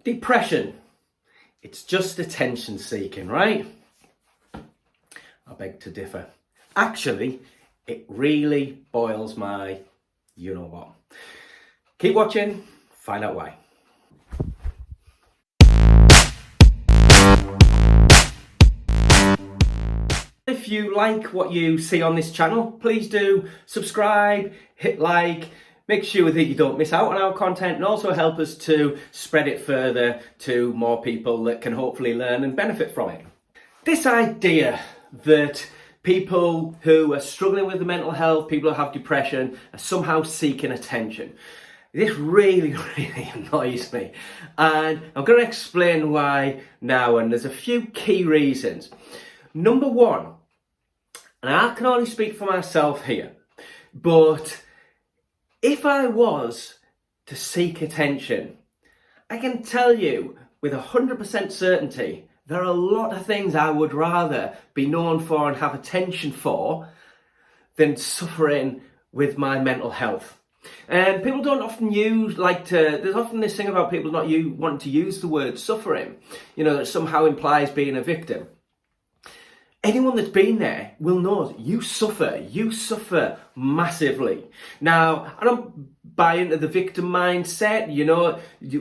Depression. It's just attention seeking, right? I beg to differ. Actually, it really boils my you know what. Keep watching, find out why. If you like what you see on this channel, please do subscribe, hit like, make sure that you don't miss out on our content, and also help us to spread it further to more people that can hopefully learn and benefit from it. This idea that people who are struggling with the mental health, people who have depression, are somehow seeking attention. This really, really annoys me. And I'm going to explain why now, and there's a few key reasons. Number one, and I can only speak for myself here, but if I was to seek attention, I can tell you with 100% certainty, there are a lot of things I would rather be known for and have attention for than suffering with my mental health. And people don't often there's often this thing about people not wanting to use the word suffering, that somehow implies being a victim. Anyone that's been there will know you suffer massively. Now, I don't buy into the victim mindset,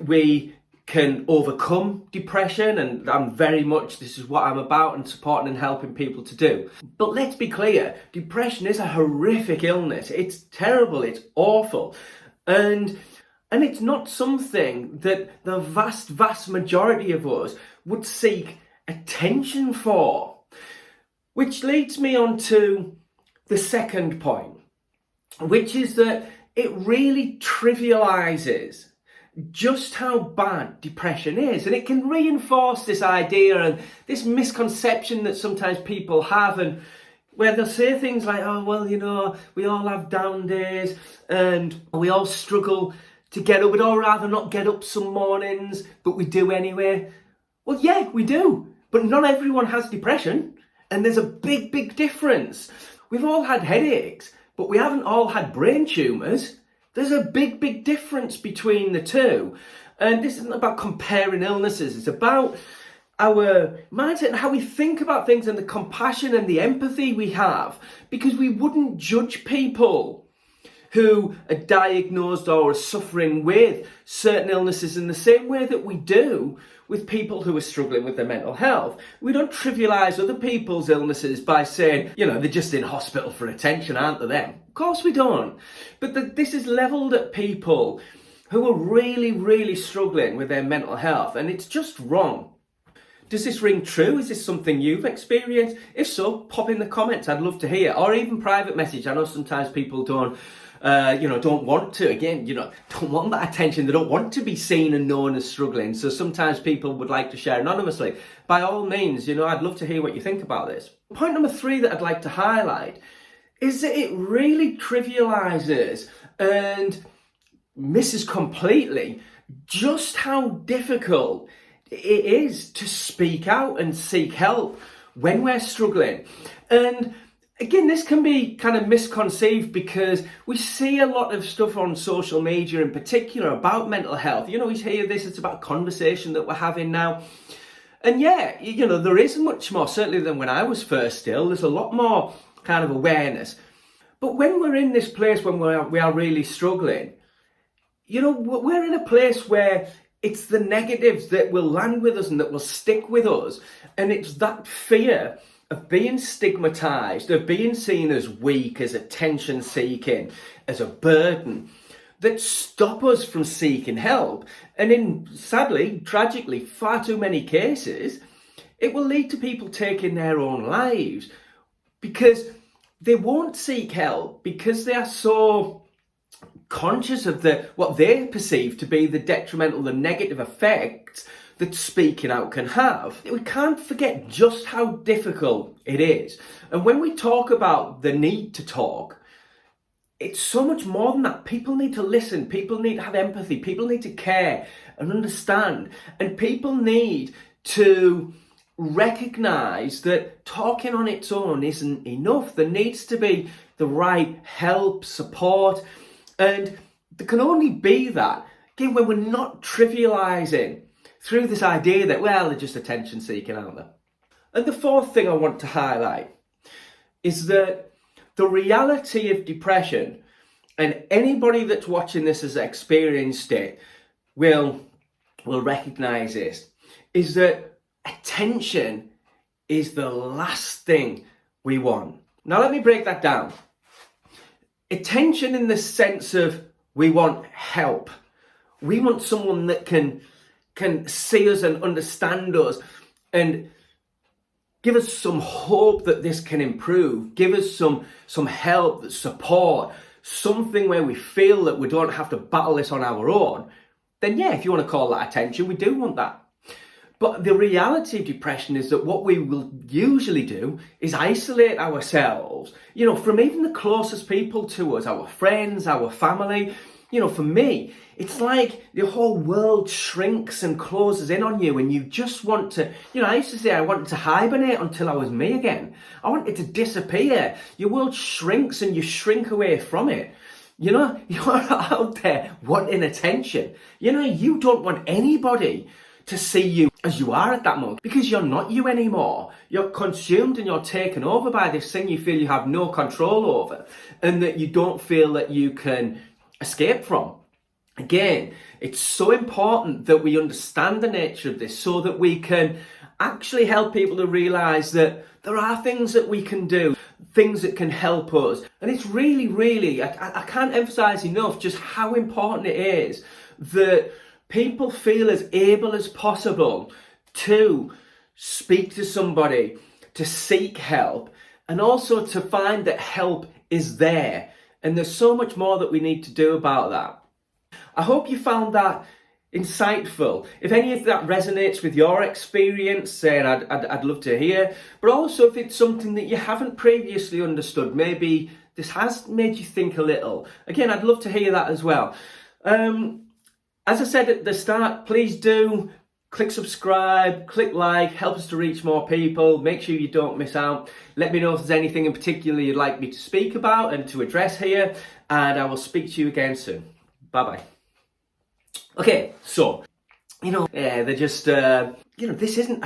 we can overcome depression, and this is what I'm about and supporting and helping people to do. But let's be clear, depression is a horrific illness. It's terrible, it's awful. And it's not something that the vast majority of us would seek attention for. Which leads me on to the second point, which is that it really trivialises just how bad depression is, and it can reinforce this idea and this misconception that sometimes people have, and where they'll say things like, oh well, we all have down days and we all struggle to get up, we'd all rather not get up some mornings, but we do anyway. Well, yeah, we do, but not everyone has depression, and there's a big difference. We've all had headaches, but we haven't all had brain tumours. There's a big difference between the two. And this isn't about comparing illnesses. It's about our mindset and how we think about things and the compassion and the empathy we have. Because we wouldn't judge people who are diagnosed or are suffering with certain illnesses in the same way that we do with people who are struggling with their mental health. We don't trivialise other people's illnesses by saying, they're just in hospital for attention, aren't they them? Of course we don't. But this is levelled at people who are really struggling with their mental health, and it's just wrong. Does this ring true? Is this something you've experienced? If so, pop in the comments, I'd love to hear. Or even private message. I know sometimes people don't want to, don't want that attention. They don't want to be seen and known as struggling. So sometimes people would like to share anonymously. By all means, I'd love to hear what you think about this. Point number 3 that I'd like to highlight is that it really trivialises and misses completely just how difficult it is to speak out and seek help when we're struggling. And again, this can be kind of misconceived because we see a lot of stuff on social media in particular about mental health. We hear this, it's about conversation that we're having now. And yeah, there is much more, certainly than when I was first ill. There's a lot more kind of awareness. But when we're in this place, when we are really struggling, we're in a place where it's the negatives that will land with us and that will stick with us. And it's that fear of being stigmatised, of being seen as weak, as attention-seeking, as a burden, that stop us from seeking help. And sadly, tragically, far too many cases, it will lead to people taking their own lives because they won't seek help because they are so conscious of what they perceive to be the detrimental, the negative effects that speaking out can have. We can't forget just how difficult it is. And when we talk about the need to talk, it's so much more than that. People need to listen. People need to have empathy. People need to care and understand. And people need to recognise that talking on its own isn't enough. There needs to be the right help, support. And there can only be that, again, when we're not trivialising through this idea that, well, they're just attention seeking, aren't they? And the fourth thing I want to highlight is that the reality of depression, and anybody that's watching this has experienced it will recognise this, is that attention is the last thing we want. Now let me break that down. Attention in the sense of we want help. We want someone that can see us and understand us and give us some hope that this can improve. Give us some help, support, something where we feel that we don't have to battle this on our own. Then yeah, if you want to call that attention, we do want that. But the reality of depression is that what we will usually do is isolate ourselves, from even the closest people to us, our friends, our family. For me, it's like the whole world shrinks and closes in on you, and you just want to, I used to say I wanted to hibernate until I was me again. I wanted to disappear. Your world shrinks and you shrink away from it. You're out there wanting attention. You don't want anybody to see you as you are at that moment, because you're not you anymore. You're consumed and you're taken over by this thing you feel you have no control over, and that you don't feel that you can escape from. Again, it's so important that we understand the nature of this so that we can actually help people to realise that there are things that we can do, things that can help us. And it's really, really, I can't emphasise enough just how important it is that people feel as able as possible to speak to somebody, to seek help, and also to find that help is there. And there's so much more that we need to do about that. I hope you found that insightful. If any of that resonates with your experience, then I'd love to hear. But also if it's something that you haven't previously understood, maybe this has made you think a little. Again, I'd love to hear that as well. As I said at the start, please do click subscribe, click like, help us to reach more people. Make sure you don't miss out. Let me know if there's anything in particular you'd like me to speak about and to address here, and I will speak to you again soon. Bye-bye. Okay, so, they're just, this isn't...